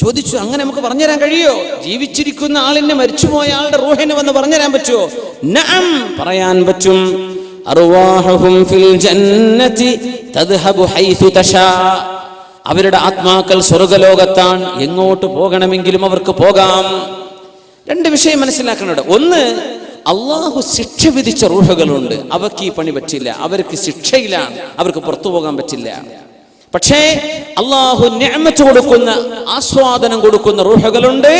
ചോദിച്ചു, അങ്ങനെ നമുക്ക് പറഞ്ഞുതരാൻ കഴിയോ? ജീവിച്ചിരിക്കുന്ന ആളിനെ മരിച്ചുപോയ ആളുടെ റൂഹിനെ വന്ന് പറഞ്ഞുതരാൻ പറ്റുമോ? നഅം, പറയാൻ പറ്റും. അർവാഹുഹും ഫിൽ ജന്നതി തദ്ഹബു ഹൈതു തശാ. അവരുടെ ആത്മാക്കൾ സ്വർഗ്ഗലോകത്താണ്, എങ്ങോട്ട് പോകണമെങ്കിലും അവർക്ക് പോകാം. രണ്ട് വിഷയം മനസ്സിലാക്കുന്നുണ്ട്. ഒന്ന്, അള്ളാഹു ശിക്ഷ വിധിച്ച റൂഹുകളുണ്ട്, അവർക്ക് ഈ പണി പറ്റില്ല, അവർക്ക് ശിക്ഷയിലാണ്, അവർക്ക് പുറത്തു പോകാൻ പറ്റില്ല. പക്ഷേ അള്ളാഹു നിഅമത്ത് കൊടുക്കുന്ന, ആസ്വാദനം കൊടുക്കുന്ന റൂഹുകളുണ്ട്.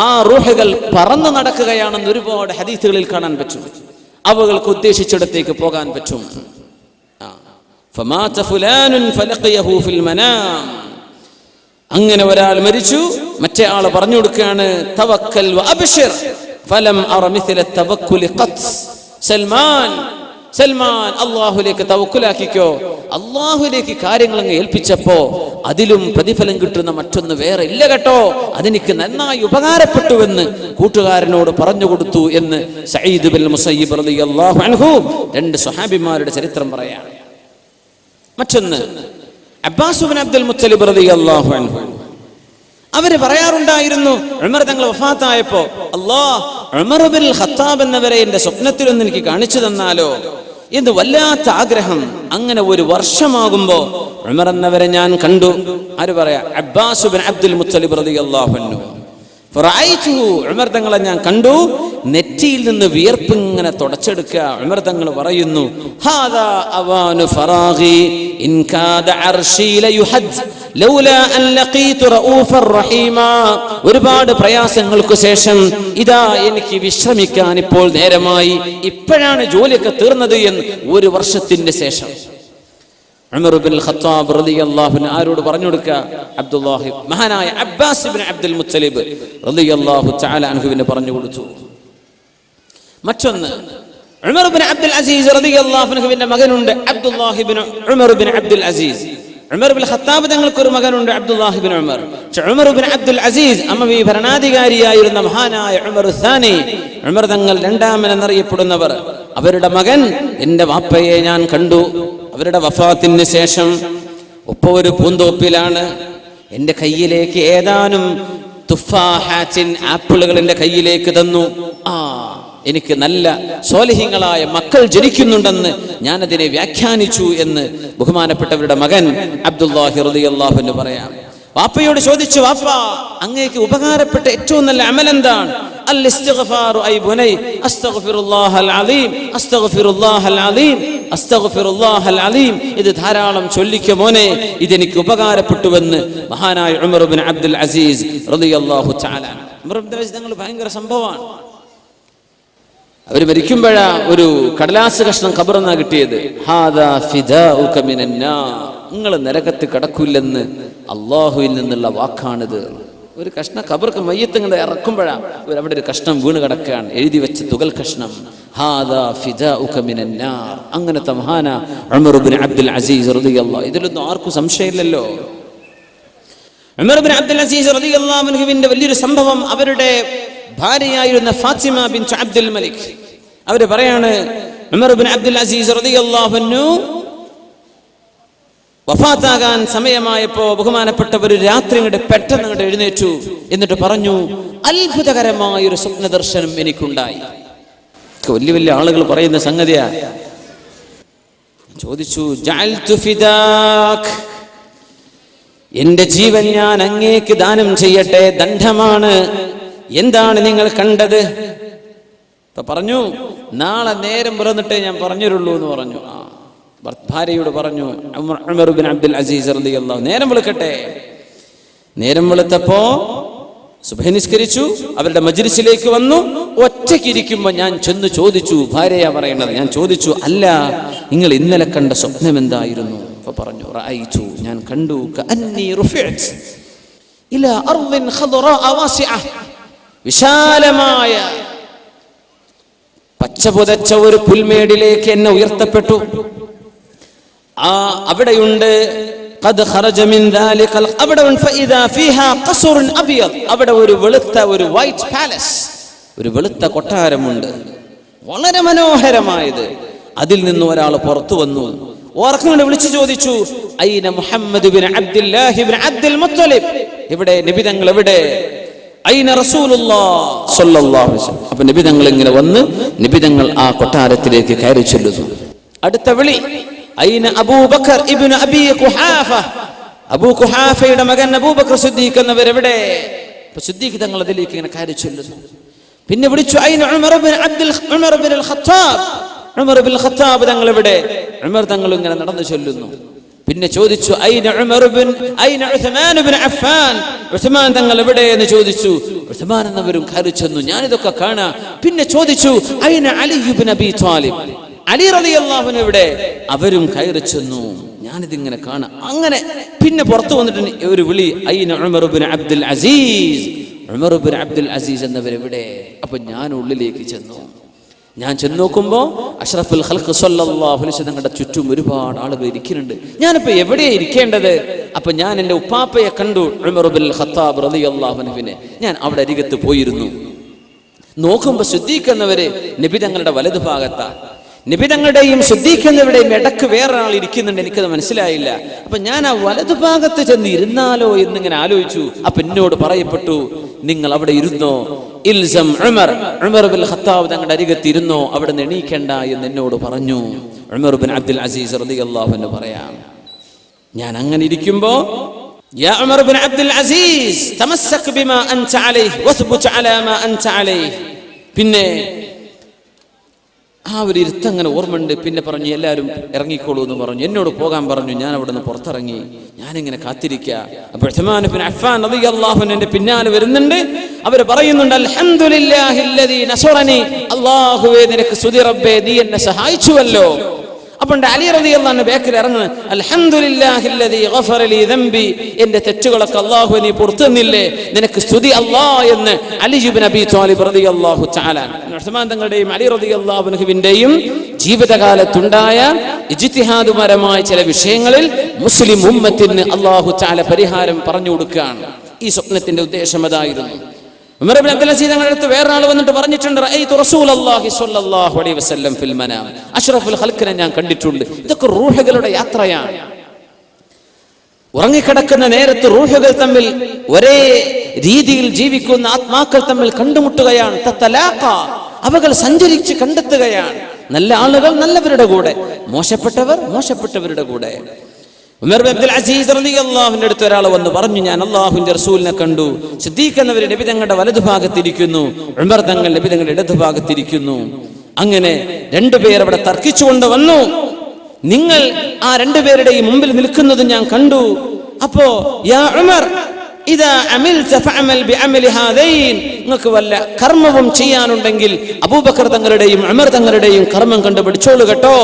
ആ റൂഹുകൾ പറന്നു നടക്കുകയാണെന്ന് ഒരുപാട് ഹദീസുകളിൽ കാണാൻ പറ്റും. അവകൾക്ക് ഉദ്ദേശിച്ചിടത്തേക്ക് പോകാൻ പറ്റും. ഫമാത ഫുലാനുൻ ഫലഖിയഹു ഫിൽ മനാം. അങ്ങനെ ഒരാൾ മരിച്ചു, മറ്റേ ആള് പറഞ്ഞു കൊടുക്കുകയാണ്, തവക്കൽ വ അബ്ശിർ ഫലം അറ മിസ്ല തവക്കുലി ഖത്ത്. സൽമാൻ അള്ളാഹുലേക്ക് തവക്കുലാക്കിക്കോ. അള്ളാഹുലേക്ക് കാര്യങ്ങൾ അങ്ങ് ഏൽപ്പിച്ചപ്പോ അതിലും പ്രതിഫലം കിട്ടുന്ന മറ്റൊന്ന് വേറെ ഇല്ല കേട്ടോ, അതെനിക്ക് നന്നായി ഉപകാരപ്പെട്ടുവെന്ന് കൂട്ടുകാരനോട് പറഞ്ഞു കൊടുത്തു എന്ന് സഈദ് ബിൻ മുസയ്യിബ് റളിയല്ലാഹു അൻഹു, രണ്ട് സ്വഹാബിമാരുടെ ചരിത്രം പറയാണ്. മറ്റൊന്ന് അബ്ബാസ് ഇബ്നു അബ്ദുൽ മുത്തലിബ് റളിയല്ലാഹു അൻഹു, അവര് പറയാറുണ്ടായിരുന്നു, ഉമർ തങ്ങൾ വഫാത്തായപ്പോ, അല്ലാഹ് ഉമർ ഇബ്നുൽ ഖത്താബ് എന്നവരെ എന്റെ സ്വപ്നത്തിലൊന്ന് എനിക്ക് കാണിച്ചു തന്നാലോ എന്ന് വല്ലാത്ത ആഗ്രഹം. അങ്ങനെ ഒരു വർഷമാകുമ്പോ ഉമർ എന്നവരെ ഞാൻ കണ്ടു. ആര് പറയാ? അബ്ബാസ് ഇബ്നു അബ്ദുൽ മുത്തലിബ് റളിയല്ലാഹു അൻഹു. ഫറഅയ്തുഹു, ഉമർ തങ്ങളെ ഞാൻ കണ്ടു, നെറ്റിയിൽ നിന്ന് വിയർപ്പ് ഇങ്ങനെ തുടച്ചെടുക്കുക. ഉമർ തങ്ങൾ പറയുന്നു, ഹാദാ അവാനു ഫറാഗി ഇൻ കാദ അർശി ലയുഹദ് ലൗലാ അൻ ലഖീതു റഊഫർ റഹീമാ. ഒരുപാട് പ്രയാസങ്ങൾക്ക് ശേഷം ഇതാ എനിക്ക് വിശ്രമിക്കാൻ ഇപ്പോൾ നേരമായി, ഇപ്പോഴാണ് ജോലിയൊക്കെ തീർന്നത് എന്ന് ഒരു വർഷത്തിന്റെ ശേഷം ഉമർ ഇബ്നുൽ ഖത്താബ് റളിയല്ലാഹു അൻഹു ആരോട് പറഞ്ഞു കൊടുക്കുക? അബ്ദുല്ലാഹി, മഹാനായ അബ്ബാസ് ഇബ്നു അബ്ദുൽ മുത്തലിബ് റളിയല്ലാഹു തആല അൻഹുവിനെ പറഞ്ഞു കൊടുത്തു. മറ്റൊന്ന്, ഉമർ ഇബ്നു അബ്ദുൽ അസീസ് റളിയല്ലാഹു അൻഹുവിന്റെ മകനുണ്ട് അബ്ദുല്ലാഹി ഇബ്നു ഉമർ ഇബ്നു അബ്ദുൽ അസീസ്. ഉമർ ഇബ്നുൽ ഖത്താബ് തങ്ങൾക്ക് ഒരു മകനുണ്ട് അബ്ദുല്ലാഹി ഇബ്നു ഉമർ. ഉമർ ഇബ്നു അബ്ദുൽ അസീസ് അമവി ഭരണാധികാരിയായിരുന്ന മഹാനായ ഉമർ സാനി, ഉമർ തങ്ങൾ രണ്ടാമൻ എന്നറിയപ്പെടുന്നവർ, അവരുടെ മകൻ, എന്റെ വാപ്പയെ ഞാൻ കണ്ടു അവരുടെ വഫാത്തിന് ശേഷം. ഒപ്പ ഒരു പൂന്തോപ്പിലാണ്. എന്റെ കയ്യിലേക്ക് ഏതാനും തുഫാഹാത്തിൻ ആപ്പിളുകൾ എന്റെ കയ്യിലേക്ക് തന്നു. എനിക്ക് നല്ല സ്വാലിഹീങ്ങളായ മക്കൾ ജനിക്കുന്നുണ്ടെന്ന് ഞാനതിനെ വ്യാഖ്യാനിച്ചു എന്ന് ബഹുമാനപ്പെട്ടവരുടെ മകൻ അബ്ദുല്ലാഹി റളിയല്ലാഹു അൻഹു പറയാം. വാപ്പയോട് ചോദിച്ചു, വാപ്പ അങ്ങേക്ക് ഉപകാരപ്പെട്ട ഏറ്റവും നല്ല അമൽ എന്താണ്? അൽ ഇസ്തിഗ്ഫാറു ഐ ബുനൈ അസ്തഗ്ഫിറുല്ലാഹൽ അലീം അസ്തഗ്ഫിറുല്ലാഹൽ അലീം അസ്തഗ്ഫിറുല്ലാഹൽ അലീം. ഇത് ധാരാളം ചൊല്ലിക്കോ മോനെ, ഇതെനിക്ക് ഉപകാരപ്പെട്ടുവെന്ന് മഹാനായ ഉമർ ഇബ്നു അബ്ദുൽ അസീസ് റളിയല്ലാഹു തആല. ഉമർ ഇബ്നു അബ്ദുൽ അസീസ് തങ്ങൾ ഭയങ്കര സംഭവമാണ്. അവർ മരിക്കുമ്പോഴാ ഒരു കടലാസ് കഷ്ണം ഖബറിന്നാ കിട്ടിയത്. ഹാദാ ഫിദാഉക മിനന്നാർ, നിങ്ങൾ നരകത്ത് കടക്കില്ലെന്ന് അള്ളാഹുവിൽ നിന്നുള്ള വാക്കാണിത്. ഒരു കഷ്ണം ഖബർക്ക് മയ്യത്ത് ഇങ്ങനെ ഇറക്കുമ്പോഴാ അവിടെ ഒരു കഷ്ണം വീണ് കിടക്കുകയാണ്, എഴുതി വെച്ച തുകൽ കഷ്ണം. ഹാദാ ഫിദാഉക മിനന്നാർ. അങ്ങനത്തെ മഹാന ഉമർ ഇബ്നു അബ്ദുൽ അസീസ് റളിയല്ലാഹു. ഇതിലൊന്നും ആർക്കും സംശയമില്ലല്ലോ. ഉമർ ഇബ്നു അബ്ദുൽ അസീസ് റളിയല്ലാഹു അൻഹുവിന്റെ വലിയൊരു സംഭവം, അവരുടെ ഭാര്യയായിരുന്ന ഫാത്തിമ ബിൻത് അബ്ദുൽ മലിക്, അവര് പറയാണ്, ഉമർ ഇബ്നു അബ്ദുൽ അസീസ് റളിയല്ലാഹു അൻഹു വഫാത്താകാൻ സമയമായപ്പോ ബഹുമാനപ്പെട്ടവർ രാത്രി ഇങ്ങോട്ട് പെട്ടെന്ന് ഇങ്ങോട്ട് എഴുന്നേറ്റു. എന്നിട്ട് പറഞ്ഞു, അത്ഭുതകരമായ ഒരു സ്വപ്ന ദർശനം എനിക്കുണ്ടായി. വലിയ വലിയ ആളുകൾ പറയുന്ന സംഗതിയാ. ചോദിച്ചു, ജഅൽതു ഫിദാക്, എന്റെ ജീവൻ ഞാൻ അങ്ങേക്ക് ദാനം ചെയ്യട്ടെ, ദണ്ഡമാണ്. എന്താണ് നിങ്ങൾ കണ്ടത്? പറഞ്ഞു, നാളെ നേരം പുറന്നിട്ടേ ഞാൻ പറഞ്ഞുള്ളൂ എന്ന് പറഞ്ഞു. ഭാര്യയോട് പറഞ്ഞു ഉമർ ഇബ്നു അബ്ദുൽ അസീസ് റളിയല്ലാഹു, നേരം വെളുക്കട്ടെ. നേരം വെളുത്തപ്പോ സുബ്ഹി നിസ്കരിച്ചു, അവരുടെ മജ്ലിസിലേക്ക് വന്നു. ഒറ്റയ്ക്കിരിക്കുമ്പോ ഞാൻ ചെന്ന് ചോദിച്ചു, ഭാര്യയാ പറയുന്നത്, ഞാൻ ചോദിച്ചു, അല്ല നിങ്ങൾ ഇന്നലെ കണ്ട സ്വപ്നം എന്തായിരുന്നു? അപ്പൊ പറഞ്ഞു, റഅയ്തു, ഞാൻ കണ്ടു, കഅന്നി റുഫിഅത് ഇലാ അർദിൻ ഖദറാ വാസിഅ, വിശാലമായ പച്ച പുതച്ച ഒരു പുൽമേടിലേക്ക് എന്നെ ഉയർത്തപ്പെട്ടു. അവിടെയുണ്ട് ഖദ് ഖറജ മിൻ ദാലിക, അവിടെ ഫഇദാ ഫീഹാ ഖസ്റുൻ അബിയദ്, അവിടെ ഒരു വെളുത്ത ഒരു വൈറ്റ് പാലസ്, ഒരു വെളുത്ത കൊട്ടാരമുണ്ട്, വളരെ മനോഹരമായത്. അതിൽ നിന്ന് ഒരാൾ പുറത്തു വന്നു. ഓർക്കങ്ങനെ വിളിച്ചു ചോദിച്ചു, ഐന Muhammad bin Abdullahi bin Abdul Muttalib, എവിടെ നബി തങ്ങൾ എവിടെ? ഐന റസൂലുള്ളാഹ് സ്വല്ലല്ലാഹു അലൈഹി വസല്ലം. അപ്പോൾ നബി തങ്ങൾ ഇങ്ങനെ വന്ന് നബി തങ്ങൾ ആ കൊട്ടാരത്തിലേക്ക് കയറി ചെല്ലുന്നു. അടുത്ത വിളി ഐന അബൂബക്കർ ഇബ്നു അബീ ഖുഹാഫ. അബൂ ഖുഹാഫയുടെ മകൻ അബൂബക്കർ സിദ്ദീഖ് എന്നവർ എവിടെ? അപ്പോൾ സിദ്ദീഖ് തങ്ങൾ അതിലേക്ക് ഇങ്ങനെ കയറി ചെല്ലുന്നു. പിന്നെ വിളിച്ചു ഐന ഉമർ ഇബ്നു അൽ ഖത്താബ്. ഉമർ ഇബ്നുൽ ഖത്താബ് തങ്ങൾ എവിടെ? ഉമർ തങ്ങൾ ഇങ്ങനെ നടന്നു ചെല്ലുന്നു. പിന്നെ ചോദിച്ചു ഐന ഉസ്മാൻ ഇബ്നു അഫ്ഫാൻ. ഉസ്മാൻ തങ്ങൾ എവിടെ എന്ന് ചോദിച്ചു. ഉസ്മാൻ എന്നവരും കയറി ചെന്നു. ഞാനിതൊക്കെ കാണാം. പിന്നെ ചോദിച്ചു ഐന അലി ഇബ്നു അബീ ത്വാലിബ്. അലി റളിയല്ലാഹു അൻഹു എവിടെ? അവരും കയറി ചെന്നു. ഞാനിതിങ്ങനെ കാണാം. അങ്ങനെ പിന്നെ പുറത്തു വന്നിട്ട് ഒരു വിളി ഐന ഉമർ ഇബ്നു അബ്ദുൽ അസീസ്. ഉമർ ഇബ്നു അബ്ദുൽ അസീസ് എന്നവരെവിടെ? അപ്പൊ ഞാൻ ഉള്ളിലേക്ക് ചെന്നു. ഞാൻ ചെന്ന് നോക്കുമ്പോൾ അഷ്റഫുൽ ഖൽഖ് സ്വല്ലല്ലാഹു അലൈഹി വസല്ലം തങ്ങളുടെ ചുറ്റും ഒരുപാട് ആളുകൾ ഇരിക്കുന്നുണ്ട്. ഞാനിപ്പോൾ എവിടെയാണ് ഇരിക്കേണ്ടത്? അപ്പൊ ഞാൻ എൻ്റെ ഉപ്പാപ്പയെ കണ്ടു, ഉമർ ഇബ്നുൽ ഖത്താബ് റളിയല്ലാഹു അൻഹുവിനെ. ഞാൻ അവിടെ അരികത്ത് പോയിരുന്നു. നോക്കുമ്പോൾ സിദ്ദീഖ് എന്നവര് നബി തങ്ങളുടെ വലതു ഭാഗത്താണ്. നബി തങ്ങളുടെയും സിദ്ദീഖ് എന്നവരുടെയും ഇടക്ക് വേറൊരാൾ ഇരിക്കുന്നുണ്ട്. എനിക്കത് മനസ്സിലായില്ല. അപ്പൊ ഞാൻ ആ വലതുഭാഗത്ത് ചെന്ന് ഇരുന്നാലോ എന്നിങ്ങനെ ആലോചിച്ചു. അപ്പൊ എന്നോട് പറയപ്പെട്ടു, നിങ്ങൾ അവിടെ ഇരുന്നോ, ഇൽസം ഉമർ ഇബ്നുൽ ഖത്താബ് തങ്ങളുടെ അരികത്ത് ഇരുന്നോ, അവിടെ നിന്ന് എണീക്കണ്ട എന്ന് എന്നോട് പറഞ്ഞു. ഉമർ ഇബ്നു അബ്ദുൽ അസീസ് റളിയല്ലാഹു അൻഹു പറയാം, ഞാൻ അങ്ങനെ ഇരിക്കുമ്പോ യാ ഉമർ ഇബ്നു അബ്ദുൽ അസീസ് തമസ്സക് ബിമാ അൻത അലൈഹി വസ്ബുത് അലാ മാ അൻത അലൈഹി. പിന്നെ ആ ഒരു ഇരുത്തങ്ങനെ ഓർമ്മയുണ്ട്. പിന്നെ പറഞ്ഞു എല്ലാവരും ഇറങ്ങിക്കോളൂ എന്ന് പറഞ്ഞു. എന്നോട് പോകാൻ പറഞ്ഞു. ഞാൻ അവിടെ നിന്ന് പുറത്തിറങ്ങി. ഞാനിങ്ങനെ കാത്തിരിക്കുക. അപ്പോൾ ഉസ്മാൻ ഇബ്നു അഫ്ഫാൻ റളിയല്ലാഹു അൻഹു എൻ്റെ പിന്നാലെ വരുന്നുണ്ട്. അവർ പറയുന്നുണ്ട് അൽഹംദുലില്ലാഹില്ലദീ നസറനി. അല്ലാഹുവേ നിനക്ക് സ്തുതി റബ്ബേ, നീ എന്നെ സഹായിച്ചുവല്ലോ. അപ്പോൾ അലി റളിയല്ലാഹു അൻഹു ബാക്കിൽ ഇറങ്ങുന്നു. അൽഹംദുലില്ലാഹില്ലദീ ഗഫറ ലീ ദംബി. എൻ്റെ തെറ്റുകളൊക്കെ അല്ലാഹു നീ പുറത്തു തന്നില്ലേ, നിനക്ക് സ്തുതി അല്ലാഹ് എന്ന് അലി ഇബ്നു അബീ ത്വാലിബ് റളിയല്ലാഹു തആല ഉസ്മാൻ തങ്ങളുടെയും അലി റളിയല്ലാഹു അൻഹുവിന്റെയും ജീവിതകാലത്തുണ്ടായ ഇജ്തിഹാദുപരമായ ചില വിഷയങ്ങളിൽ മുസ്ലിം ഉമ്മത്തിന് അല്ലാഹു തആല പരിഹാരം പറഞ്ഞു കൊടുക്കുകയാണ്. ഈ സ്വപ്നത്തിന്റെ ഉദ്ദേശം അതായിരുന്നു. ഉമർ ഇബ്നു അബ്ദുൽ അസീസ് തങ്ങളുടെ അടുത്ത് വേറൊരാൾ വന്നിട്ട് പറഞ്ഞിട്ടുണ്ട്, റഅയ്തു റസൂലല്ലാഹി സ്വല്ലല്ലാഹു അലൈഹി വസല്ലം ഫിൽ മനാം. അഷ്റഫുൽ ഖൽഖിനെ ഞാൻ കണ്ടിട്ടുണ്ട്. ഇതൊക്കെ റൂഹുകളുടെ യാത്രയാണ്. ഉറങ്ങിക്കിടക്കുന്ന നേരത്ത് റൂഹുകൾ തമ്മിൽ ഒരേ രീതിയിൽ ജീവിക്കുന്ന ആത്മാക്കൾ തമ്മിൽ കണ്ടുമുട്ടുകയാണ്. തതലാഖ, അവകൾ സഞ്ചരിച്ച് കണ്ടെത്തുകയാണ്. നല്ല ആളുകൾ നല്ലവരുടെ കൂടെ, മോശപ്പെട്ടവർ മോശപ്പെട്ടവരുടെ കൂടെ. ഉമർ ഇബ്നു അബ്ദുൽ അസീസ് റളിയല്ലാഹു അൻഹു അടുത്ത് ഒരാൾ വന്ന് പറഞ്ഞു, ഞാൻ അല്ലാഹുവിന്റെ റസൂലിനെ കണ്ടു. സിദ്ദീഖ് എന്നവർ നബി തങ്ങളുടെ വലതുഭാഗത്തിരിക്കുന്നു, ഉമർ തങ്ങൾ നബി തങ്ങളുടെ ഇടതുഭാഗത്തിരിക്കുന്നു. അങ്ങനെ രണ്ടുപേർ അവിടെ തർക്കിച്ചുകൊണ്ട് വന്നു. നിങ്ങൾ ആ രണ്ടുപേരുടെയും മുമ്പിൽ നിൽക്കുന്നത് ഞാൻ കണ്ടു. അപ്പോ യാ ഉമർ ഇദാ അമിൽത ഫഅമൽ ബിഅമലി ഹാദൈൻ. നിങ്ങൾക്ക് വല്ല കർമ്മവും ചെയ്യാനുണ്ടെങ്കിൽ അബൂബക്കർ തങ്ങളുടെയും ഉമർ തങ്ങളുടെയും കർമ്മം കണ്ടു പഠിച്ചോളൂ കേട്ടോ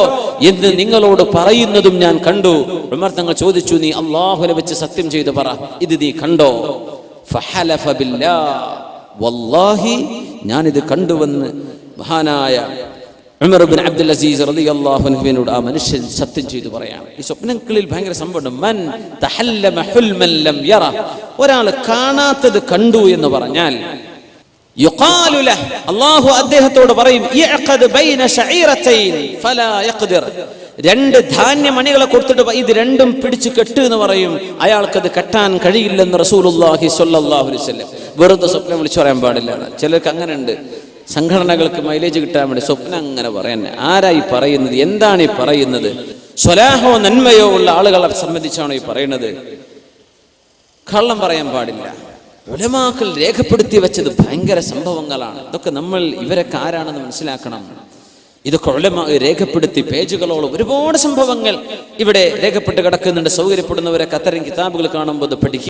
എന്ന് നിങ്ങളോട് പറയുന്നതും ഞാൻ കണ്ടു. ഉമർ തങ്ങൾ ചോദിച്ചു, നീ അല്ലാഹുവിനെ വെച്ച് സത്യം ചെയ്തു പറ, ഇത് നീ കണ്ടോ? ഫഹലഫ ബില്ലാഹ്, വല്ലാഹി ഞാനിത് കണ്ടുവെന്ന് മഹാനായ ഉമർ ഇബ്നു അബ്ദുൽ അസീസ് റളിയല്ലാഹു അൻഹുവിനോട് ആ മനുഷ്യൻ സത്യം ചെയ്തു പറയാണ്. ഈ സ്വപ്നങ്ങളിൽ ഭയങ്കര സംഭവമുണ്ട്. മൻ തഹല്ലമ ഹുൽമൻ ലം യറ, ഒരാൾ കാണാത്തത് കണ്ടു എന്ന് പറഞ്ഞാൽ യുഖാലു ലഹ്, അല്ലാഹു അദ്ദേഹത്തോട് പറയും, ഇഅഖദ് ബൈന ശഈറതൈൻ ഫലാ യഖ്ദിർ. രണ്ട് ധാന്യമണികളെ കൊടുത്തിട്ട് ഇത് രണ്ടും പിടിച്ചു കെട്ട് എന്ന് പറയും. അയാൾക്കത് കെട്ടാൻ കഴിയില്ലെന്ന് റസൂലുള്ളാഹി സ്വല്ലല്ലാഹു അലൈഹി വസല്ലം. വെറുതെ സ്വപ്നം വിളിച്ചു പറയാൻ പാടില്ല. ചിലർക്ക് അങ്ങനെ ഉണ്ട്. സംഘടനകൾക്ക് മൈലേജ് കിട്ടാൻ വേണ്ടി സ്വപ്നം അങ്ങനെ പറയാൻ. ആരായി പറയുന്നത്? എന്താണ് ഈ പറയുന്നത്? സ്വലാഹോ നന്മയോ ഉള്ള ആളുകളെ സംബന്ധിച്ചാണോ ഈ പറയുന്നത്? കള്ളം പറയാൻ പാടില്ല. ഉലമാക്കൾ രേഖപ്പെടുത്തി വെച്ചത് ഭയങ്കര സംഭവങ്ങളാണ്. ഇതൊക്കെ നമ്മൾ ഇവരൊക്കെ ആരാണെന്ന് മനസ്സിലാക്കണം. ഇതൊക്കെ ഉലമാ രേഖപ്പെടുത്തി പേജുകളോളം ഒരുപാട് സംഭവങ്ങൾ ഇവിടെ രേഖപ്പെട്ട് കിടക്കുന്നുണ്ട്. സൗകര്യപ്പെടുന്നവരൊക്കെ അത്തരം കിതാബുകൾ കാണുമ്പോൾ അത് പഠിക്കും.